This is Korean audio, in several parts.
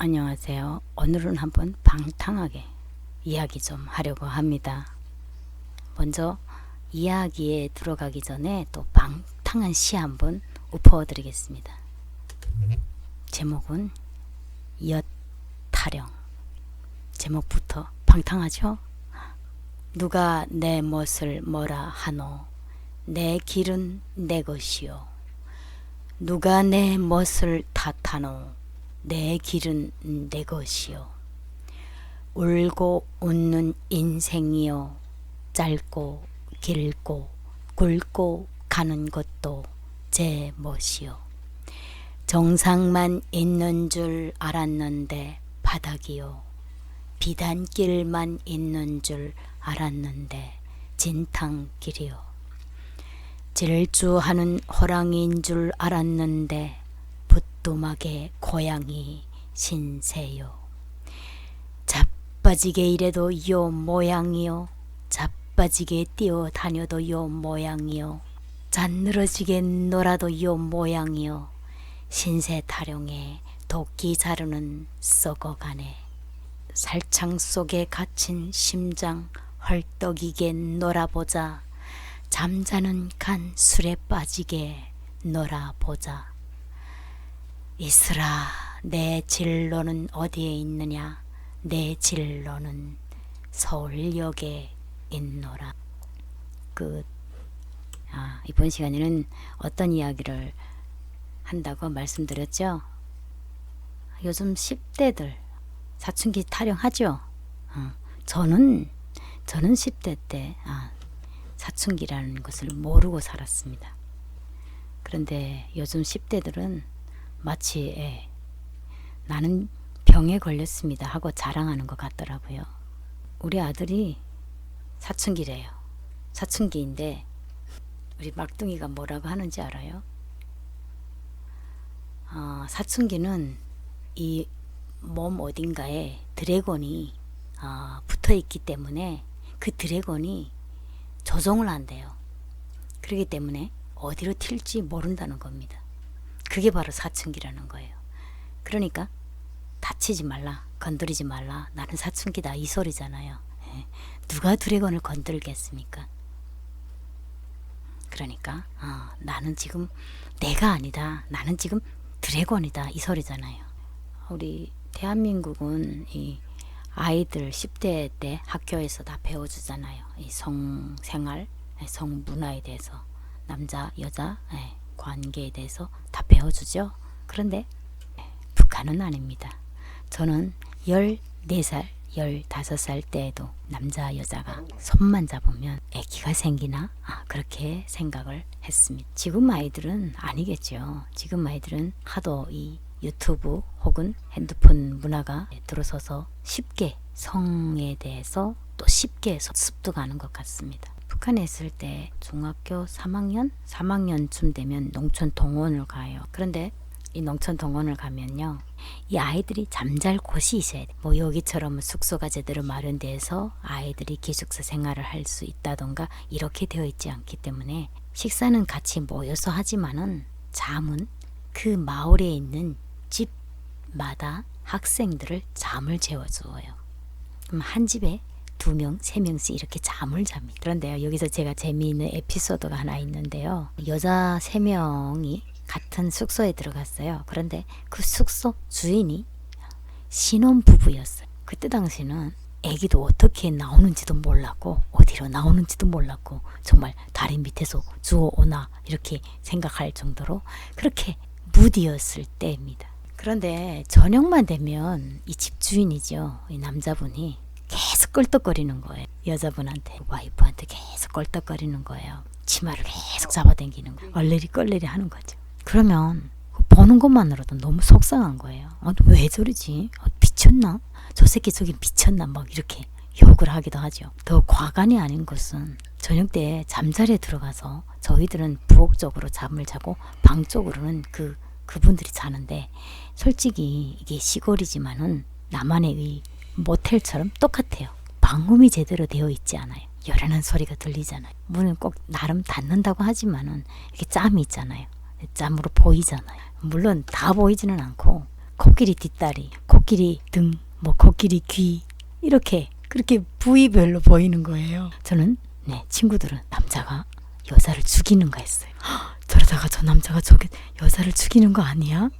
안녕하세요. 오늘은 한번 방탕하게 이야기 좀 하려고 합니다. 먼저 이야기에 들어가기 전에 또 방탕한 시 한번 읊어드리겠습니다. 제목은 엿타령. 제목부터 방탕하죠? 누가 내 멋을 뭐라 하노? 내 길은 내 것이요. 누가 내 멋을 탓하노? 내 길은 내 것이요. 울고 웃는 인생이요. 짧고 길고 굵고 가는 것도 제 멋이요. 정상만 있는 줄 알았는데 바닥이요. 비단길만 있는 줄 알았는데 진탕길이요. 질주하는 호랑이인 줄 알았는데 부뚜막의 고양이 신세요. 자빠지게 일해도 요 모양이요. 자빠지게 뛰어다녀도 요 모양이요. 잔늘어지게 놀아도 요 모양이요. 신세 타령에 도끼 자루는 썩어가네. 살창 속에 갇힌 심장 헐떡이게 놀아보자. 잠자는 간 술에 빠지게 놀아보자. 이슬아, 내 진로는 어디에 있느냐? 내 진로는 서울역에 있노라. 끝. 이번 시간에는 어떤 이야기를 한다고 말씀드렸죠? 요즘 10대들 사춘기 타령하죠? 저는 10대 때 사춘기라는 것을 모르고 살았습니다. 그런데 요즘 10대들은 마치 나는 병에 걸렸습니다 하고 자랑하는 것 같더라고요. 우리 아들이 사춘기래요. 사춘기인데 우리 막둥이가 뭐라고 하는지 알아요? 사춘기는 이 몸 어딘가에 드래곤이 붙어 있기 때문에 그 드래곤이 조종을 한대요. 그렇기 때문에 어디로 튈지 모른다는 겁니다. 그게 바로 사춘기라는 거예요. 그러니까 다치지 말라, 건드리지 말라, 나는 사춘기다 이 소리잖아요. 누가 드래곤을 건들겠습니까? 그러니까 나는 지금 내가 아니다, 나는 지금 드래곤이다 이 소리잖아요. 우리 대한민국은 이 아이들 10대 때 학교에서 다 배워주잖아요. 이 성생활, 성문화에 대해서, 남자 여자 관계에 대해서 다 배워주죠. 그런데 북한은 아닙니다. 저는 14살, 15살 때에도 남자 여자가 손만 잡으면 애기가 생기나? 그렇게 생각을 했습니다. 지금 아이들은 아니겠죠. 지금 아이들은 하도 이 유튜브 혹은 핸드폰 문화가 들어서서 쉽게 성에 대해서 또 쉽게 습득하는 것 같습니다. 북한에 있을 때 중학교 3학년쯤 되면 농촌 동원을 가요. 그런데 이 농촌 동원을 가면요, 이 아이들이 잠잘 곳이 있어야 돼. 뭐 여기처럼 숙소가 제대로 마련돼서 아이들이 기숙사 생활을 할 수 있다던가 이렇게 되어 있지 않기 때문에 식사는 같이 모여서 하지만은 잠은 그 마을에 있는 집마다 학생들을 잠을 재워주어요. 그럼 한 집에 2명, 3명씩 이렇게 잠을 잡니다. 그런데요, 여기서 제가 재미있는 에피소드가 하나 있는데요. 여자 3명이 같은 숙소에 들어갔어요. 그런데 그 숙소 주인이 신혼부부였어요. 그때 당시는 애기도 어떻게 나오는지도 몰랐고 어디로 나오는지도 몰랐고 정말 다리 밑에서 주워오나 이렇게 생각할 정도로 그렇게 무디였을 때입니다. 그런데 저녁만 되면 이 집주인이죠, 이 남자분이 계속 껄떡거리는 거예요. 여자분한테, 와이프한테 계속 껄떡거리는 거예요. 치마를 계속 잡아당기는 거예요. 얼레리 껄레리 하는 거죠. 그러면 보는 것만으로도 너무 속상한 거예요. 왜 저러지? 미쳤나? 저 새끼 저기 미쳤나? 막 이렇게 욕을 하기도 하죠. 더 과간이 아닌 것은 저녁 때 잠자리에 들어가서 저희들은 부엌 쪽으로 잠을 자고 방 쪽으로는 그분들이 자는데, 솔직히 이게 시골이지만은 남한의 의 모텔처럼 똑같아요. 방음이 제대로 되어 있지 않아요. 요란한 소리가 들리잖아요. 문은 꼭 나름 닫는다고 하지만은 이렇게 짬이 있잖아요. 짬으로 보이잖아요. 물론 다 보이지는 않고 코끼리 뒷다리, 코끼리 등, 뭐 코끼리 귀 이렇게 그렇게 부위별로 보이는 거예요. 저는 친구들은 남자가 여자를 죽이는가 했어요. 저러다가 저 남자가 여자를 죽이는 거 아니야?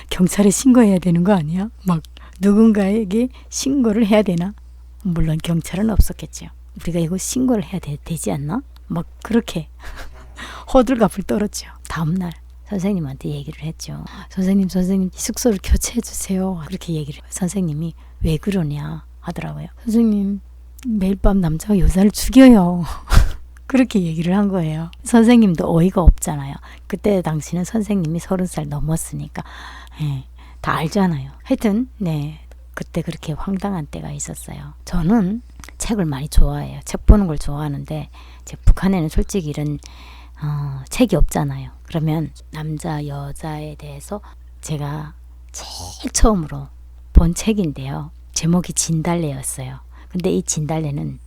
경찰에 신고해야 되는 거 아니야? 막 누군가에게 신고를 해야 되나? 물론 경찰은 없었겠죠. 우리가 이거 신고를 해야 되지 않나? 막 그렇게 호들갑을 떨었죠. 다음날 선생님한테 얘기를 했죠. 선생님 숙소를 교체해 주세요. 그렇게 얘기를 해요. 선생님이 왜 그러냐 하더라고요. 선생님 매일 밤 남자가 여자를 죽여요. 그렇게 얘기를 한 거예요. 선생님도 어이가 없잖아요. 그때 당시는 선생님이 30살 넘었으니까 다 알잖아요. 하여튼 그때 그렇게 황당한 때가 있었어요. 저는 책을 많이 좋아해요. 책 보는 걸 좋아하는데 북한에는 솔직히 이런 책이 없잖아요. 그러면 남자 여자에 대해서 제가 제일 처음으로 본 책인데요. 제목이 진달래였어요. 근데 이 진달래는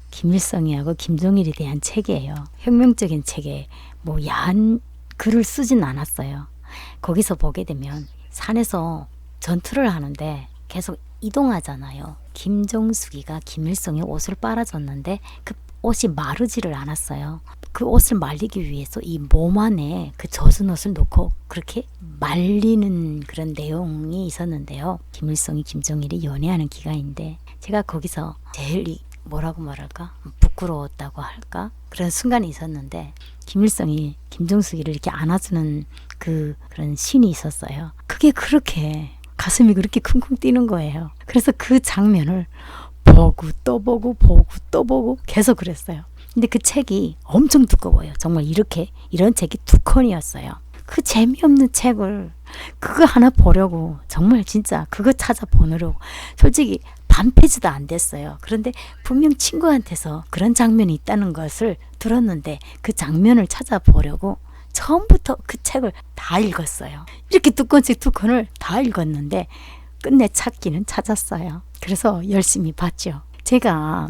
김일성이하고 김정일에 대한 책이에요. 혁명적인 책에 뭐 야한 글을 쓰진 않았어요. 거기서 보게 되면 산에서 전투를 하는데 계속 이동하잖아요. 김정숙이가 김일성의 옷을 빨아줬는데 그 옷이 마르지를 않았어요. 그 옷을 말리기 위해서 이 몸 안에 그 젖은 옷을 놓고 그렇게 말리는 그런 내용이 있었는데요. 김일성이 김정일이 연애하는 기간인데 제가 거기서 제일 뭐라고 말할까? 부끄러웠다고 할까? 그런 순간이 있었는데 김일성이 김정숙이를 이렇게 안아주는 그런 씬이 있었어요. 그게 그렇게 가슴이 그렇게 쿵쿵 뛰는 거예요. 그래서 그 장면을 보고 또 보고 계속 그랬어요. 근데 그 책이 엄청 두꺼워요. 정말 이런 책이 2권이었어요. 그 재미없는 책을 그거 하나 보려고 정말 진짜 그거 찾아보느라고 솔직히 반 페이지도 안 됐어요. 그런데 분명 친구한테서 그런 장면이 있다는 것을 들었는데 그 장면을 찾아보려고 처음부터 그 책을 다 읽었어요. 이렇게 두꺼운 책 2권을 다 읽었는데 끝내 찾기는 찾았어요. 그래서 열심히 봤죠. 제가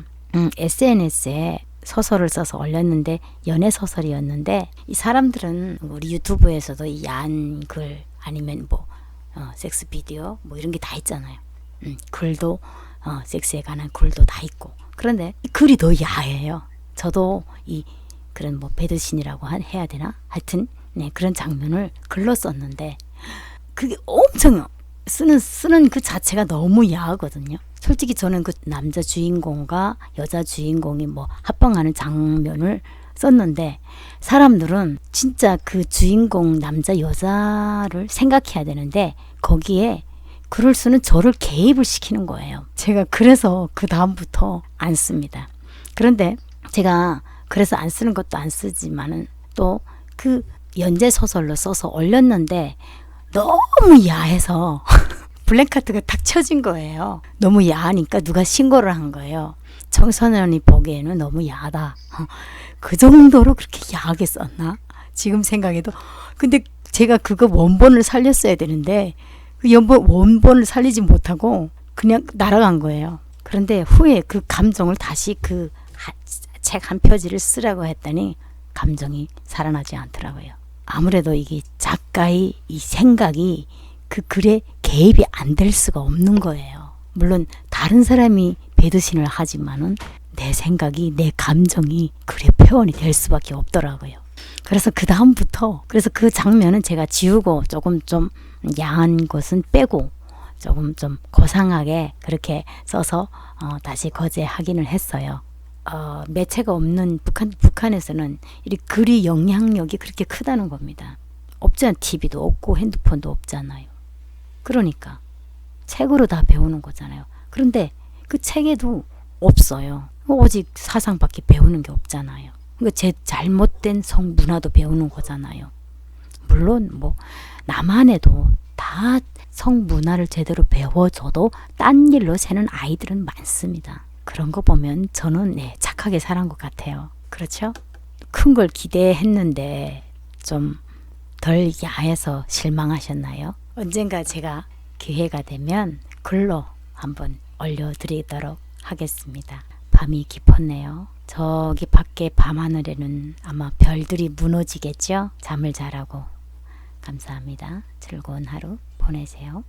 SNS에 소설을 써서 올렸는데 연애 소설이었는데 이 사람들은 우리 유튜브에서도 이 야한 글 아니면 뭐 섹스 비디오 뭐 이런 게 다 있잖아요. 글도 섹스에 관한 글도 다 있고 그런데 이 글이 더 야해요. 저도 이 그런 뭐 배드신이라고 해야 되나? 하여튼 그런 장면을 글로 썼는데 그게 엄청 쓰는 그 자체가 너무 야하거든요. 솔직히 저는 그 남자 주인공과 여자 주인공이 뭐 합방하는 장면을 썼는데 사람들은 진짜 그 주인공 남자 여자를 생각해야 되는데 거기에 글을 쓰는 저를 개입을 시키는 거예요. 제가 그래서 그 다음부터 안 씁니다. 그런데 제가 그래서 안 쓰는 것도 안 쓰지만은 또 그 연재 소설로 써서 올렸는데 너무 야해서 블랙카트가 탁 쳐진 거예요. 너무 야하니까 누가 신고를 한 거예요. 청소년이 보기에는 너무 야하다. 그 정도로 그렇게 야하게 썼나? 지금 생각해도. 근데 제가 그거 원본을 살렸어야 되는데 그 원본을 살리지 못하고 그냥 날아간 거예요. 그런데 후에 그 감정을 다시 그 책 한 표지를 쓰라고 했더니 감정이 살아나지 않더라고요. 아무래도 이게 작가의 이 생각이 그 글에 개입이 안 될 수가 없는 거예요. 물론 다른 사람이 배드신을 하지만은 내 생각이 내 감정이 글에 표현이 될 수밖에 없더라고요. 그래서 그 다음부터 그래서 그 장면은 제가 지우고 조금 좀 야한 것은 빼고 조금 좀 고상하게 그렇게 써서 다시 거제 확인을 했어요. 매체가 없는 북한에서는 이 글이 영향력이 그렇게 크다는 겁니다. 없잖아. TV도 없고 핸드폰도 없잖아요. 그러니까 책으로 다 배우는 거잖아요. 그런데 그 책에도 없어요. 오직 사상밖에 배우는 게 없잖아요. 그러니까 제 잘못된 성문화도 배우는 거잖아요. 물론 뭐 남한에도 다 성문화를 제대로 배워줘도 딴 일로 새는 아이들은 많습니다. 그런 거 보면 저는 착하게 살은 것 같아요. 그렇죠? 큰 걸 기대했는데 좀 덜 야해서 실망하셨나요? 언젠가 제가 기회가 되면 글로 한번 올려드리도록 하겠습니다. 밤이 깊었네요. 저기 밖에 밤하늘에는 아마 별들이 무너지겠죠? 잠을 잘하고 감사합니다. 즐거운 하루 보내세요.